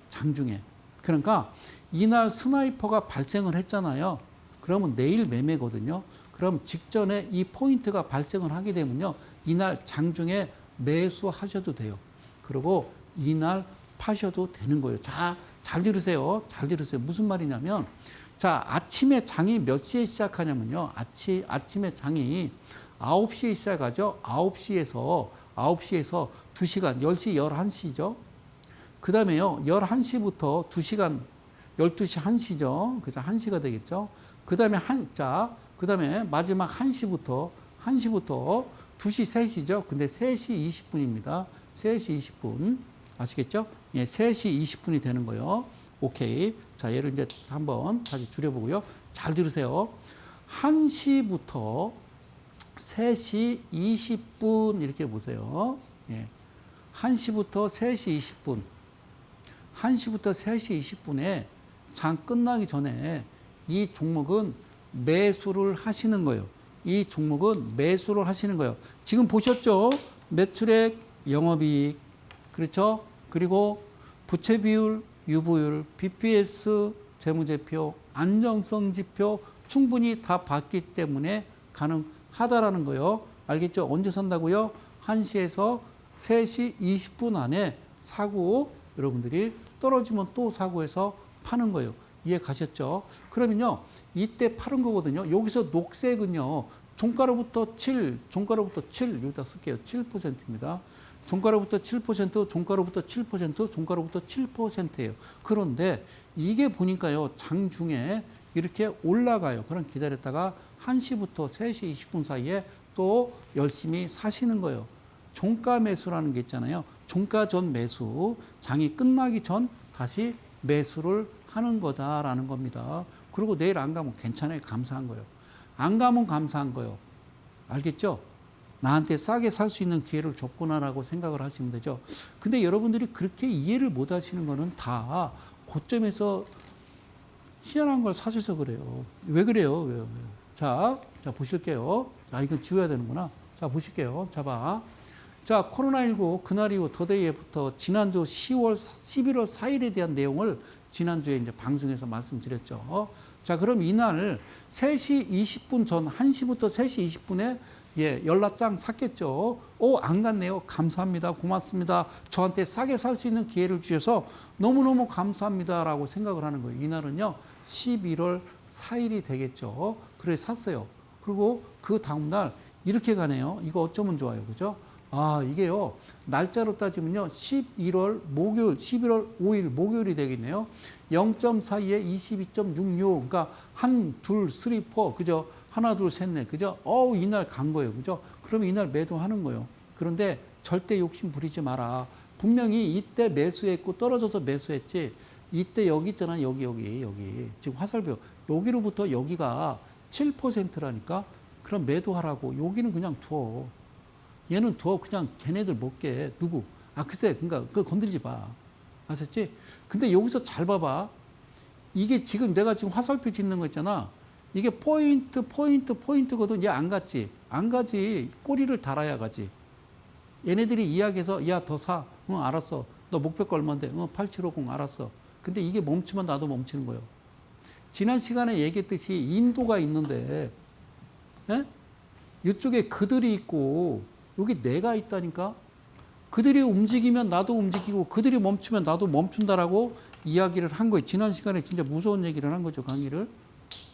그러니까 이날 스나이퍼가 발생을 했잖아요. 그러면 내일 매매거든요. 그럼 직전에 이 포인트가 발생을 하게 되면요. 이날 장중에 매수하셔도 돼요. 그리고 이날 파셔도 되는 거예요. 자, 잘 들으세요. 잘 들으세요. 무슨 말이냐면, 자, 아침에 장이 몇 시에 시작하냐면요. 아침에 장이 9시에 시작하죠. 9시에서 2시간, 10시, 11시죠. 그 다음에요. 11시부터 2시간, 12시 1시죠. 그래서 1시가 되겠죠. 그 다음에 그 다음에 마지막 1시부터 2시, 3시죠. 근데 3시 20분입니다. 3시 20분. 아시겠죠? 예, 3시 20분이 되는 거예요. 오케이. 자, 얘를 이제 한번 다시 줄여보고요. 잘 들으세요. 1시부터 3시 20분 이렇게 보세요. 예. 1시부터 3시 20분. 1시부터 3시 20분에 장 끝나기 전에 이 종목은 매수를 하시는 거예요. 이 종목은 매수를 하시는 거예요. 지금 보셨죠? 매출액, 영업이익, 그렇죠? 그리고 부채 비율, 유보율, BPS, 재무제표, 안정성 지표 충분히 다 봤기 때문에 가능하다라는 거예요. 알겠죠? 언제 산다고요? 1시에서 3시 20분 안에 사고 여러분들이 떨어지면 또 사고해서 파는 거예요. 이해 가셨죠? 그러면요. 이때 파는 거거든요. 여기서 녹색은요. 종가로부터 7, 여기다 쓸게요. 7%입니다. 종가로부터 7%, 종가로부터 7%, 종가로부터 7%예요. 그런데 이게 보니까요. 장중에 이렇게 올라가요. 그럼 기다렸다가 1시부터 3시 20분 사이에 또 열심히 사시는 거예요. 종가 매수라는 게 있잖아요. 종가 전 매수, 장이 끝나기 전 다시 매수를 하는 거다라는 겁니다. 그리고 내일 안 가면 괜찮아요. 감사한 거예요. 안 가면 감사한 거예요. 알겠죠? 나한테 싸게 살 수 있는 기회를 줬구나라고 생각을 하시면 되죠. 근데 여러분들이 그렇게 이해를 못 하시는 거는 다 고점에서 희한한 걸 사셔서 그래요. 왜 그래요? 왜요? 자, 보실게요. 아, 이건 지워야 되는구나. 자, 보실게요. 자, 봐. 자, 코로나19 그날 이후 더데이부터 지난주 11월 4일에 대한 내용을 지난주에 이제 방송에서 말씀드렸죠. 자, 그럼 이날 3시 20분 전 1시부터 3시 20분에 연락장 샀겠죠. 안 갔네요. 감사합니다. 고맙습니다. 저한테 싸게 살 수 있는 기회를 주셔서 너무너무 감사합니다라고 생각을 하는 거예요. 이날은요. 11월 4일이 되겠죠. 그래 샀어요. 그리고 그 다음날 이렇게 가네요. 이거 어쩌면 좋아요. 그죠? 아, 이게요. 날짜로 따지면요. 11월 목요일, 11월 5일 목요일이 되겠네요. 0.42에 22.66. 그러니까 1, 2, 3, 4. 그죠? 하나, 둘, 셋, 넷. 그죠? 이날 간 거예요. 그죠? 그러면 이날 매도하는 거예요. 그런데 절대 욕심 부리지 마라. 분명히 이때 매수했고 떨어져서 매수했지. 이때 여기 있잖아. 여기. 지금 화살표. 여기로부터 여기가 7%라니까. 그럼 매도하라고. 여기는 그냥 둬. 얘는 둬. 그냥 걔네들 못 깨. 누구? 아, 글쎄, 그러니까 그거 건드리지 마. 아셨지? 근데 여기서 잘 봐봐. 이게 지금 내가 지금 화살표 짓는 거 있잖아. 이게 포인트거든. 얘 안 갔지? 안 가지. 꼬리를 달아야 가지. 얘네들이 이야기해서, 야, 더 사. 응, 알았어. 너 목표가 얼마인데? 8750 알았어. 근데 이게 멈추면 나도 멈추는 거예요. 지난 시간에 얘기했듯이 인도가 있는데, 예? 이쪽에 그들이 있고, 여기 내가 있다니까? 그들이 움직이면 나도 움직이고, 그들이 멈추면 나도 멈춘다라고 이야기를 한 거예요. 지난 시간에 진짜 무서운 얘기를 한 거죠, 강의를.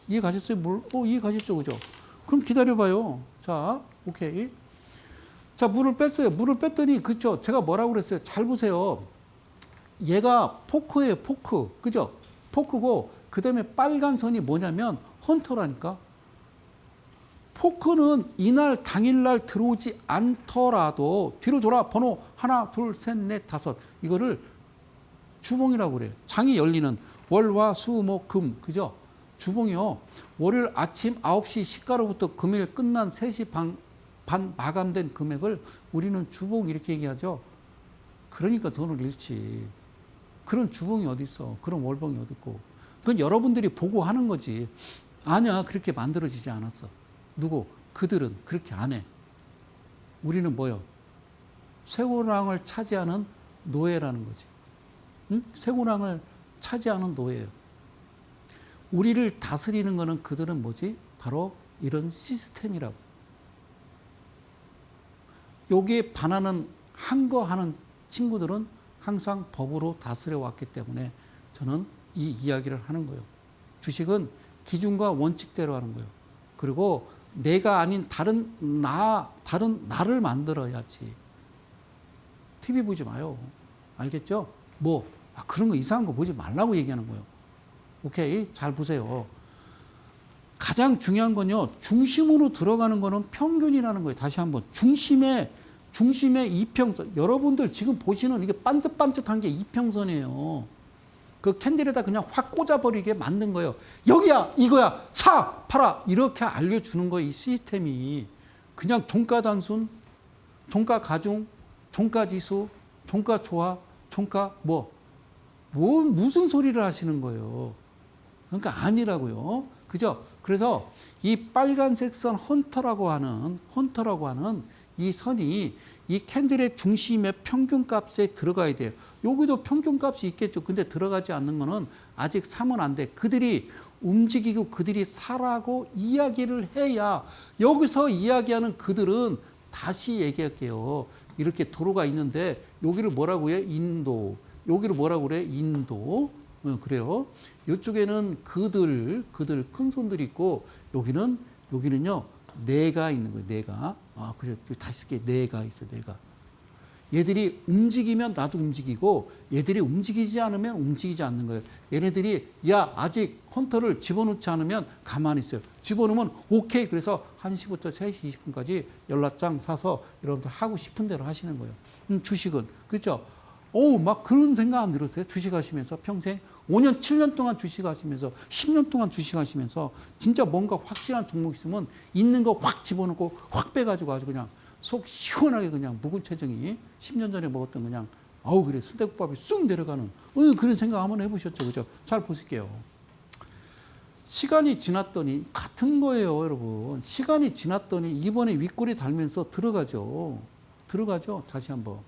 이해 가셨어요? 이해 가셨죠? 그죠? 그럼 기다려봐요. 자, 오케이. 자, 물을 뺐어요. 물을 뺐더니, 그쵸? 제가 뭐라고 그랬어요? 잘 보세요. 얘가 포크예요, 포크. 그죠? 포크고, 그 다음에 빨간 선이 뭐냐면, 헌터라니까. 포크는 이날, 당일날 들어오지 않더라도, 뒤로 돌아, 번호 하나, 둘, 셋, 넷, 다섯. 이거를 주봉이라고 그래요. 장이 열리는 월, 화, 수, 목, 금. 그죠? 주봉이요. 월요일 아침 9시 시가로부터 금요일 끝난 3시 반 마감된 금액을 우리는 주봉 이렇게 얘기하죠. 그러니까 돈을 잃지. 그런 주봉이 어디 있어? 그런 월봉이 어디 있고? 그건 여러분들이 보고 하는 거지. 아니야, 그렇게 만들어지지 않았어. 누구? 그들은 그렇게 안 해. 우리는 뭐요? 쇠고랑을 차지하는 노예라는 거지. 응? 쇠고랑을 차지하는 노예예요. 우리를 다스리는 거는 그들은 뭐지? 바로 이런 시스템이라고. 여기에 반하는 한 거 하는 친구들은 항상 법으로 다스려 왔기 때문에 저는 이 이야기를 하는 거예요. 주식은 기준과 원칙대로 하는 거예요. 그리고 내가 아닌 다른 나를 만들어야지. TV 보지 마요. 알겠죠? 그런 거 이상한 거 보지 말라고 얘기하는 거예요. 오케이? 잘 보세요. 가장 중요한 건요, 중심으로 들어가는 거는 평균이라는 거예요. 다시 한번. 중심의 이평선. 여러분들 지금 보시는 이게 반듯반듯한 게 이평선이에요. 그 캔들에다 그냥 확 꽂아버리게 만든 거예요. 여기야, 이거야, 사, 팔아. 이렇게 알려주는 거예요, 이 시스템이. 그냥 종가 단순, 종가 가중, 종가 지수, 종가 조합, 종가 무슨 소리를 하시는 거예요. 그러니까 아니라고요. 그죠? 그래서 이 빨간색 선 헌터라고 하는 이 선이 이 캔들의 중심의 평균값에 들어가야 돼요. 여기도 평균값이 있겠죠. 근데 들어가지 않는 거는 아직 사면 안 돼. 그들이 움직이고 그들이 사라고 이야기를 해야, 여기서 이야기하는 그들은 다시 얘기할게요. 이렇게 도로가 있는데 여기를 뭐라고 해? 인도. 여기를 뭐라고 그래? 인도. 그래요. 이쪽에는 그들 큰 손들이 있고, 여기는요, 내가 있는 거예요, 내가. 그래, 다시 쓸게. 내가 있어, 내가. 얘들이 움직이면 나도 움직이고, 얘들이 움직이지 않으면 움직이지 않는 거예요. 얘네들이, 야, 아직 헌터를 집어넣지 않으면 가만히 있어요. 집어넣으면 오케이. 그래서 1시부터 3시 20분까지 연락장 사서 여러분들 하고 싶은 대로 하시는 거예요. 주식은. 그렇죠? 막 그런 생각 안 들었어요? 주식하시면서 평생 5년, 7년 동안 주식하시면서 10년 동안 주식하시면서 진짜 뭔가 확실한 종목 있으면 있는 거 확 집어넣고 확 빼가지고 아주 그냥 속 시원하게 그냥 묵은 체중이 10년 전에 먹었던 그냥 그래 순대국밥이 쑥 내려가는 그런 생각 한번 해보셨죠? 그죠? 잘 보실게요. 시간이 지났더니 같은 거예요, 여러분. 시간이 지났더니 이번에 윗골이 달면서 들어가죠. 다시 한번.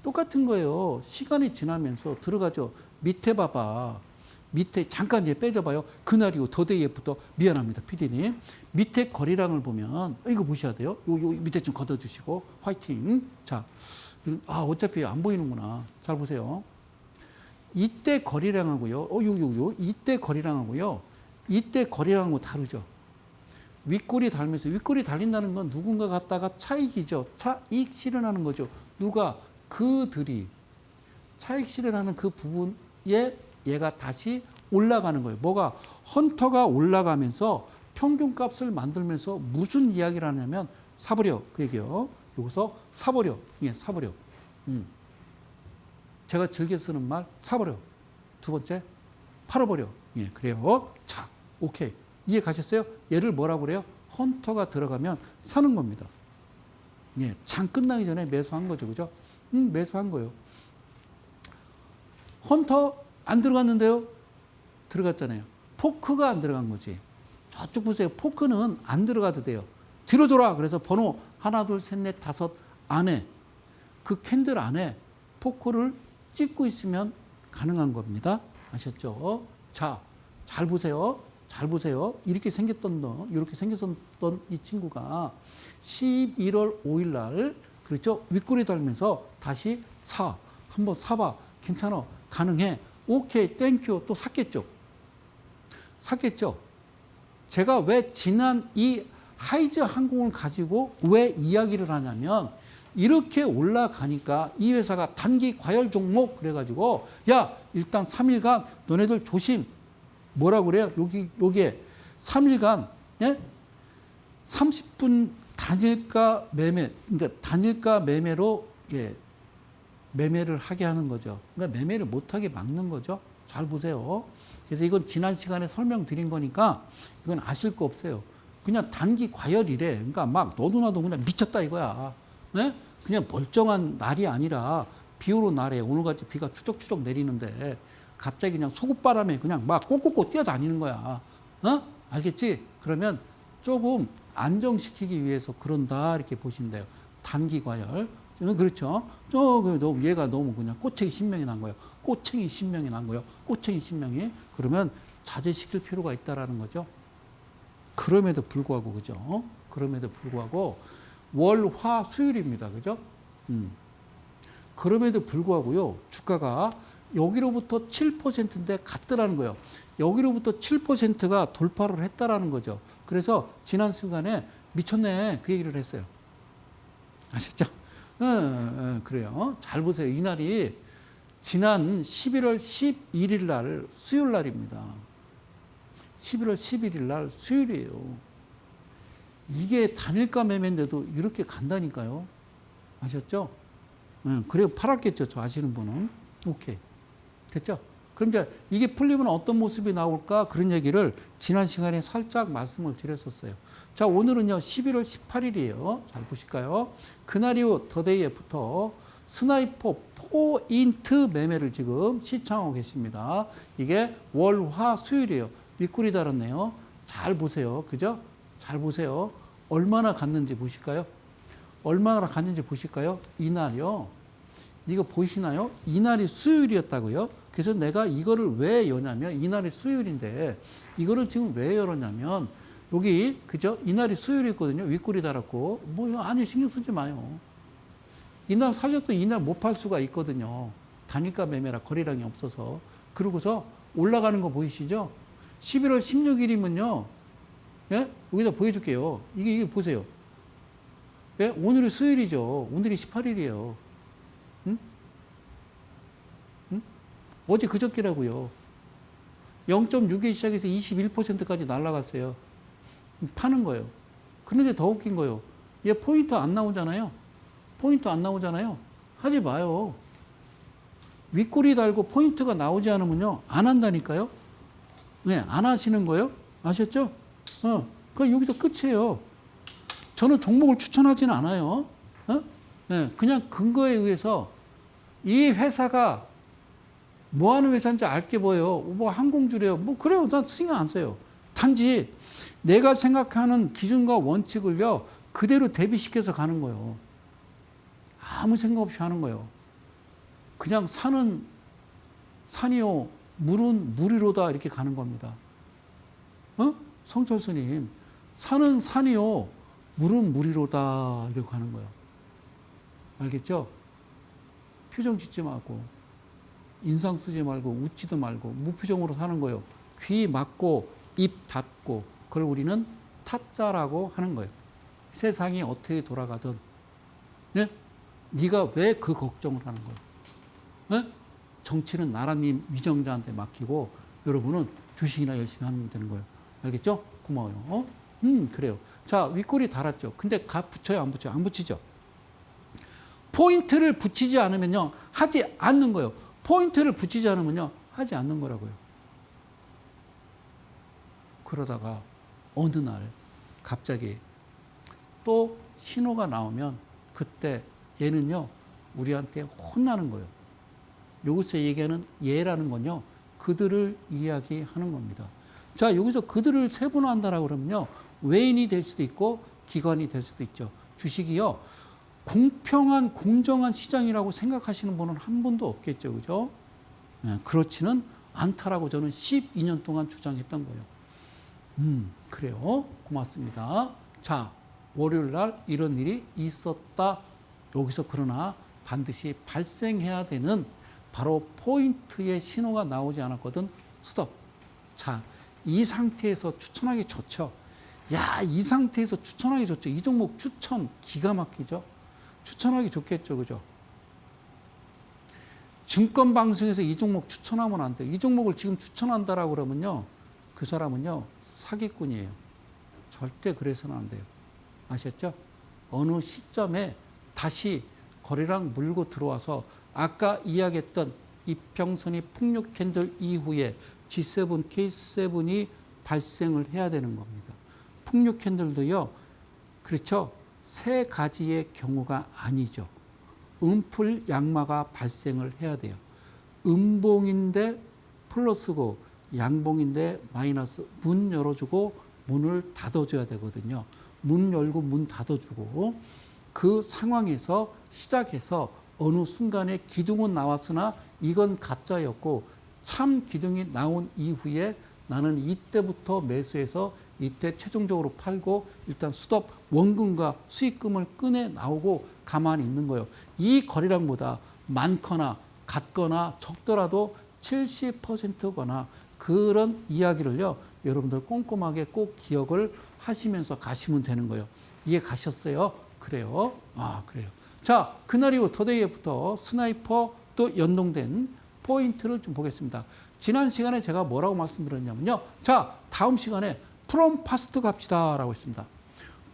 똑같은 거예요. 시간이 지나면서 들어가죠. 밑에 봐봐. 밑에 잠깐 이제 빼줘봐요. 그날이요. 더데이부터 미안합니다, PD님. 밑에 거리량을 보면 이거 보셔야 돼요. 요 밑에 좀 걷어주시고 화이팅. 자, 어차피 안 보이는구나. 잘 보세요. 이때 거리량하고요. 이때 거리량하고요. 이때 거리량하고 다르죠. 윗골이 달면서 윗골이 달린다는 건 누군가 갖다가 차익이죠. 차익 실현하는 거죠. 누가? 그들이 차익 실현하는 그 부분에 얘가 다시 올라가는 거예요. 뭐가? 헌터가 올라가면서 평균값을 만들면서 무슨 이야기를 하냐면 사버려. 그 얘기요. 여기서 사버려. 예, 사버려. 제가 즐겨 쓰는 말 사버려. 두 번째 팔아버려. 예, 그래요. 자, 오케이. 이해 가셨어요? 얘를 뭐라고 그래요? 헌터가 들어가면 사는 겁니다. 예, 장 끝나기 전에 매수한 거죠. 그죠? 매수한 거예요. 헌터 안 들어갔는데요? 들어갔잖아요. 포크가 안 들어간 거지. 저쪽 보세요. 포크는 안 들어가도 돼요. 뒤로 돌아. 그래서 번호 하나, 둘, 셋, 넷, 다섯 안에 그 캔들 안에 포크를 찍고 있으면 가능한 겁니다. 아셨죠? 자, 잘 보세요. 잘 보세요. 이렇게 생겼던 이 친구가 11월 5일 날, 그렇죠? 윗꼬리 달면서 다시 한번 사봐. 괜찮아. 가능해. 오케이. 땡큐. 또 샀겠죠? 제가 왜 지난 이 하이즈 항공을 가지고 왜 이야기를 하냐면, 이렇게 올라가니까 이 회사가 단기 과열 종목 그래가지고, 야, 일단 3일간 너네들 조심. 뭐라고 그래요? 여기에 3일간, 예? 30분 단일가 매매, 그러니까 단일가 매매로, 예, 매매를 하게 하는 거죠. 그러니까 매매를 못하게 막는 거죠. 잘 보세요. 그래서 이건 지난 시간에 설명드린 거니까 이건 아실 거 없어요. 그냥 단기 과열이래. 그러니까 막 너도 나도 그냥 미쳤다 이거야. 네? 그냥 멀쩡한 날이 아니라 비 오는 날에 오늘같이 비가 추적추적 내리는데 갑자기 그냥 소굿바람에 그냥 막 꼬꼬꼬 뛰어다니는 거야. 어? 알겠지? 그러면 조금 안정시키기 위해서 그런다 이렇게 보시면 돼요. 단기 과열. 그렇죠. 얘가 너무 그냥 꼬챙이 신명이 난 거예요. 꼬챙이 신명이 난 거예요. 꼬챙이 신명이. 그러면 자제시킬 필요가 있다라는 거죠. 그럼에도 불구하고, 그죠? 그럼에도 불구하고, 월, 화, 수요일입니다. 그죠? 그럼에도 불구하고요, 주가가 여기로부터 7%인데 갔더라는 거예요. 여기로부터 7%가 돌파를 했다라는 거죠. 그래서 지난 시간에 미쳤네. 그 얘기를 했어요. 아셨죠? 그래요. 잘 보세요. 이날이 지난 11월 11일 날 수요일 날입니다. 11월 11일 날 수요일이에요. 이게 단일가 매매인데도 이렇게 간다니까요. 아셨죠? 그래요. 팔았겠죠. 저 아시는 분은. 오케이. 됐죠? 그럼 이제 이게 풀리면 어떤 모습이 나올까? 그런 얘기를 지난 시간에 살짝 말씀을 드렸었어요. 자, 오늘은요, 11월 18일이에요. 잘 보실까요? 그날 이후 더데이에부터 스나이퍼 포인트 매매를 지금 시청하고 계십니다. 이게 월, 화, 수요일이에요. 윗꼬리 달았네요. 잘 보세요. 그죠? 잘 보세요. 얼마나 갔는지 보실까요? 얼마나 갔는지 보실까요? 이날이요. 이거 보이시나요? 이날이 수요일이었다고요. 그래서 내가 이거를 왜 여냐면, 이날이 수요일인데 이거를 지금 왜 열었냐면, 여기 그죠? 이날이 수요일이었거든요. 윗꼬리 달았고, 뭐 아니 신경 쓰지 마요. 이날 사셨도 이날 못 팔 수가 있거든요. 단일가 매매라 거래량이 없어서. 그러고서 올라가는 거 보이시죠? 11월 16일이면요. 예? 여기다 보여줄게요. 이게 보세요. 예? 오늘이 수요일이죠. 오늘이 18일이에요. 응? 응? 어제 그저께라고요. 0.6에 시작해서 21%까지 날아갔어요. 파는 거예요. 그런데 더 웃긴 거예요. 얘 포인트 안 나오잖아요. 포인트 안 나오잖아요. 하지 마요. 윗꼬리 달고 포인트가 나오지 않으면요. 안 한다니까요. 네, 안 하시는 거예요. 아셨죠? 그럼 여기서 끝이에요. 저는 종목을 추천하지는 않아요. 네, 그냥 근거에 의해서 이 회사가 뭐 하는 회사인지 알게 보여요. 뭐 항공주래요. 뭐 그래요. 난 신경 안 써요. 단지 내가 생각하는 기준과 원칙을요, 그대로 대비시켜서 가는 거예요. 아무 생각 없이 하는 거예요. 그냥 산은 산이요, 물은 물이로다 이렇게 가는 겁니다. 성철 스님, 산은 산이요, 물은 물이로다 이렇게 가는 거예요. 알겠죠? 표정 짓지 말고, 인상 쓰지 말고, 웃지도 말고, 무표정으로 사는 거예요. 귀 막고, 입 닫고, 그걸 우리는 타짜라고 하는 거예요. 세상이 어떻게 돌아가든, 네? 네가 왜 그 걱정을 하는 거예요? 네? 정치는 나라님 위정자한테 맡기고, 여러분은 주식이나 열심히 하면 되는 거예요. 알겠죠? 고마워요. 그래요. 자, 윗꼬리 달았죠. 근데 가 붙여요, 안 붙여요? 안 붙이죠? 포인트를 붙이지 않으면요, 하지 않는 거예요. 포인트를 붙이지 않으면요, 하지 않는 거라고요. 그러다가 어느 날 갑자기 또 신호가 나오면 그때 얘는요, 우리한테 혼나는 거예요. 여기서 얘기하는 예라는 건요, 그들을 이야기하는 겁니다. 자, 여기서 그들을 세분화한다라고 그러면요, 외인이 될 수도 있고 기관이 될 수도 있죠. 주식이요, 공평한 공정한 시장이라고 생각하시는 분은 한 분도 없겠죠. 그죠? 네, 그렇지는 않다라고 저는 12년 동안 주장했던 거예요. 그래요. 고맙습니다. 자, 월요일 날 이런 일이 있었다. 여기서 그러나 반드시 발생해야 되는 바로 포인트의 신호가 나오지 않았거든. 스톱. 자, 이 상태에서 추천하기 좋죠. 야, 이 상태에서 추천하기 좋죠. 이 종목 추천 기가 막히죠. 추천하기 좋겠죠. 그죠? 증권방송에서 이 종목 추천하면 안 돼요. 이 종목을 지금 추천한다라고 그러면요, 그 사람은요, 사기꾼이에요. 절대 그래서는 안 돼요. 아셨죠? 어느 시점에 다시 거래량 물고 들어와서 아까 이야기했던 이평선이 풍력 캔들 이후에 G7, K7이 발생을 해야 되는 겁니다. 풍력 캔들도요, 그렇죠? 세 가지의 경우가 아니죠. 음풀 양마가 발생을 해야 돼요. 음봉인데 플러스고 양봉인데 마이너스. 문 열어주고 문을 닫아줘야 되거든요. 문 열고 문 닫아주고, 그 상황에서 시작해서 어느 순간에 기둥은 나왔으나 이건 가짜였고 참 기둥이 나온 이후에 나는 이때부터 매수해서 이때 최종적으로 팔고 일단 스톱 원금과 수익금을 꺼내 나오고 가만히 있는 거예요. 이 거래량보다 많거나 같거나 적더라도 70%거나 그런 이야기를요, 여러분들 꼼꼼하게 꼭 기억을 하시면서 가시면 되는 거예요. 이해 가셨어요? 그래요? 아, 그래요. 자, 그날 이후 더데이부터 스나이퍼 또 연동된 포인트를 좀 보겠습니다. 지난 시간에 제가 뭐라고 말씀드렸냐면요. 자, 다음 시간에 프롬 파스트 갑시다 라고 했습니다.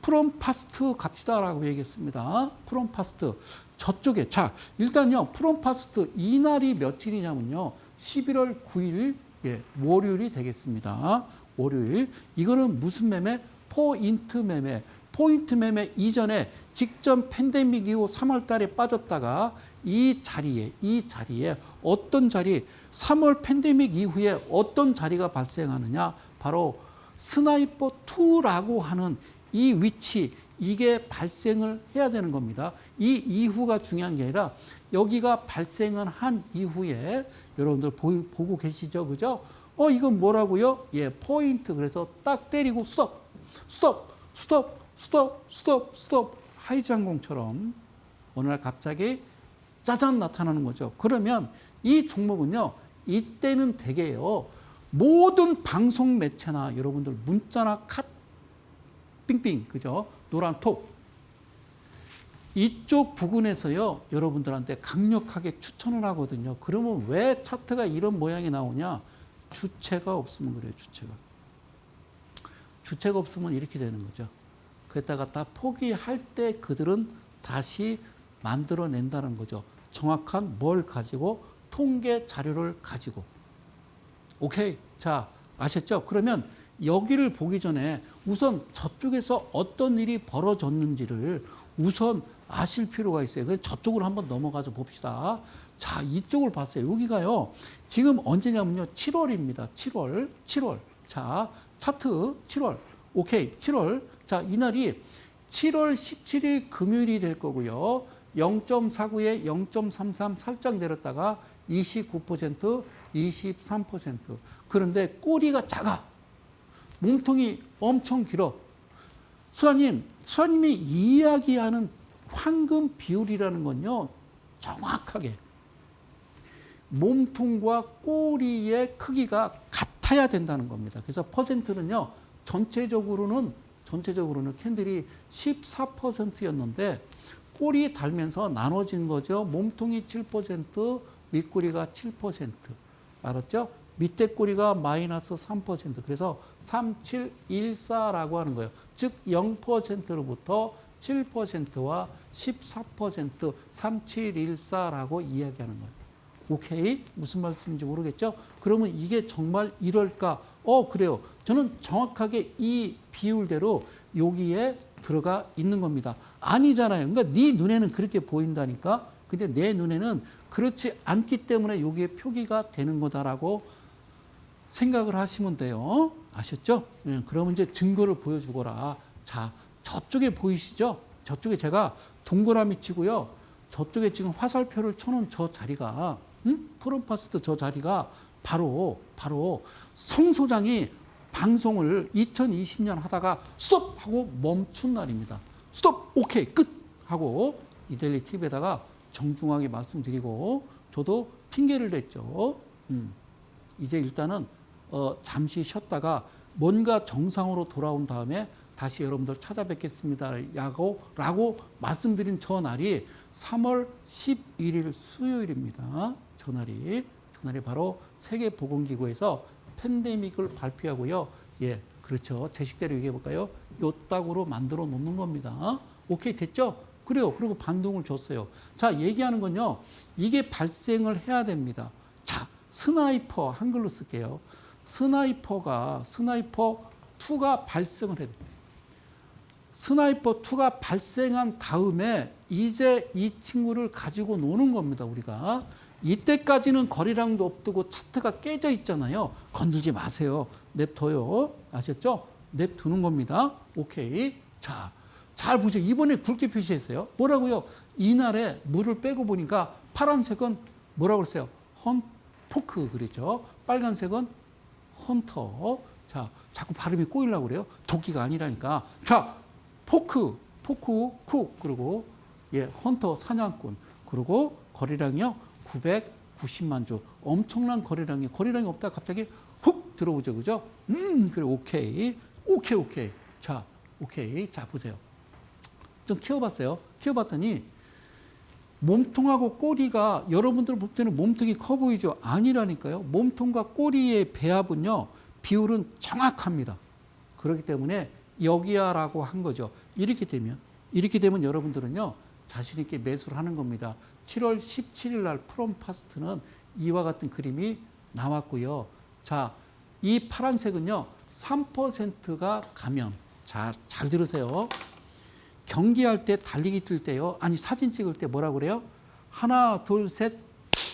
프롬 파스트 갑시다 라고 얘기했습니다. 프롬 파스트. 저쪽에, 자, 일단요, 프롬 파스트 이날이 며칠이냐면요, 11월 9일, 예, 월요일이 되겠습니다. 월요일. 이거는 무슨 매매? 포인트 매매. 포인트 매매 이전에 직전 팬데믹 이후 3월 달에 빠졌다가 이 자리에 어떤 자리, 3월 팬데믹 이후에 어떤 자리가 발생하느냐, 바로 스나이퍼 2라고 하는 이 위치, 이게 발생을 해야 되는 겁니다. 이 이후가 중요한 게 아니라 여기가 발생을 한 이후에 여러분들 보고 계시죠? 그죠? 이건 뭐라고요? 예, 포인트. 그래서 딱 때리고 스톱, 스톱, 스톱, 스톱, 스톱, 스톱. 하이장공처럼 어느 날 갑자기 짜잔 나타나는 거죠. 그러면 이 종목은요, 이때는 되게요, 모든 방송 매체나 여러분들 문자나 카톡, 빙빙, 그죠? 노란 톡. 이쪽 부근에서요, 여러분들한테 강력하게 추천을 하거든요. 그러면 왜 차트가 이런 모양이 나오냐? 주체가 없으면 그래요, 주체가. 주체가 없으면 이렇게 되는 거죠. 그랬다가 다 포기할 때 그들은 다시 만들어낸다는 거죠. 정확한 뭘 가지고? 통계 자료를 가지고. 오케이. 자, 아셨죠? 그러면 여기를 보기 전에 우선 저쪽에서 어떤 일이 벌어졌는지를 우선 아실 필요가 있어요. 그래서 저쪽으로 한번 넘어가서 봅시다. 자, 이쪽을 봤어요. 여기가요, 지금 언제냐면요, 7월입니다. 7월. 자, 차트 7월. 오케이. 7월. 자, 이날이 7월 17일 금요일이 될 거고요. 0.49에 0.33 살짝 내렸다가 29%, 23%. 그런데 꼬리가 작아. 몸통이 엄청 길어. 수아님이 이야기하는 황금 비율이라는 건요, 정확하게 몸통과 꼬리의 크기가 같아야 된다는 겁니다. 그래서 퍼센트는요, 전체적으로는 캔들이 14%였는데 꼬리 달면서 나눠진 거죠. 몸통이 7%, 윗꼬리가 7%. 알았죠? 밑에 꼬리가 마이너스 3%. 그래서 3714라고 하는 거예요. 즉 0%로부터 7%와 14%, 3714라고 이야기하는 거예요. 오케이? 무슨 말씀인지 모르겠죠? 그러면 이게 정말 이럴까? 그래요. 저는 정확하게 이 비율대로 여기에 들어가 있는 겁니다. 아니잖아요. 그러니까 네 눈에는 그렇게 보인다니까. 근데 내 눈에는 그렇지 않기 때문에 여기에 표기가 되는 거다라고 생각을 하시면 돼요. 아셨죠? 예, 그러면 이제 증거를 보여주거라. 자, 저쪽에 보이시죠? 저쪽에 제가 동그라미 치고요. 저쪽에 지금 화살표를 쳐놓은 저 자리가, 프롬파스트 저 자리가 바로 성 소장이 방송을 2020년 하다가 스톱! 하고 멈춘 날입니다. 스톱! 오케이! 끝! 하고 이데일리 TV에다가 정중하게 말씀드리고 저도 핑계를 댔죠. 이제 일단은 잠시 쉬었다가 뭔가 정상으로 돌아온 다음에 다시 여러분들 찾아뵙겠습니다. 라고 말씀드린 저 날이 3월 11일 수요일입니다. 저 날이 바로 세계보건기구에서 팬데믹을 발표하고요. 예, 그렇죠. 제 식대로 얘기해 볼까요? 요 딱으로 만들어 놓는 겁니다. 오케이, 됐죠? 그래요. 그리고 반동을 줬어요. 자, 얘기하는 건요. 이게 발생을 해야 됩니다. 자, 스나이퍼, 한글로 쓸게요. 스나이퍼 2가 발생을 해요. 스나이퍼 2가 발생한 다음에 이제 이 친구를 가지고 노는 겁니다, 우리가. 이때까지는 거리랑도 없고 차트가 깨져 있잖아요. 건들지 마세요. 냅둬요. 아셨죠? 냅두는 겁니다. 오케이. 자, 잘 보세요. 이번에 굵게 표시했어요. 뭐라고요? 이날에 물을 빼고 보니까 파란색은 뭐라고 그랬어요? 포크 그랬죠. 빨간색은 헌터. 자, 자꾸 발음이 꼬이려고 그래요. 도끼가 아니라니까. 자, 포크, 쿡, 그리고 예, 헌터 사냥꾼. 그리고 거리량이요. 990만 주. 엄청난 거리량이 없다가 갑자기 훅 들어오죠. 그죠? 그래, 오케이. 자, 오케이. 자, 보세요. 좀 키워봤어요. 키워봤더니 몸통하고 꼬리가 여러분들 볼 때는 몸통이 커 보이죠? 아니라니까요. 몸통과 꼬리의 배합은요. 비율은 정확합니다. 그렇기 때문에 여기야라고 한 거죠. 이렇게 되면 여러분들은요. 자신 있게 매수를 하는 겁니다. 7월 17일 날 프롬파스트는 이와 같은 그림이 나왔고요. 자, 이 파란색은요. 3%가 가면. 자, 잘 들으세요. 경기할 때 달리기 뛸 때요. 아니 사진 찍을 때 뭐라고 그래요? 하나, 둘, 셋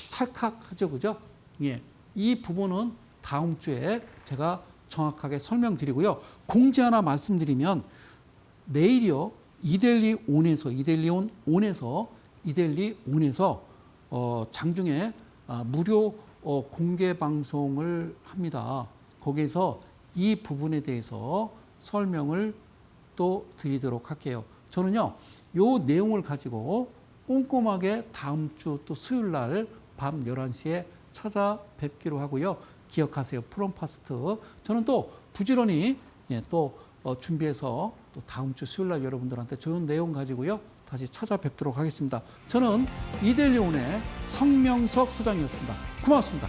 찰칵하죠. 그죠? 예. 이 부분은 다음 주에 제가 정확하게 설명드리고요. 공지 하나 말씀드리면 내일이요. 이데일리 온에서 장중에 무료 공개 방송을 합니다. 거기에서 이 부분에 대해서 설명을 또 드리도록 할게요. 저는요, 요 내용을 가지고 꼼꼼하게 다음 주 또 수요일 날 밤 11시에 찾아뵙기로 하고요. 기억하세요. 프롬파스트. 저는 또 부지런히 또 준비해서 또 다음 주 수요일 날 여러분들한테 좋은 내용 가지고요. 다시 찾아뵙도록 하겠습니다. 저는 이데일리 온의 성명석 소장이었습니다. 고맙습니다.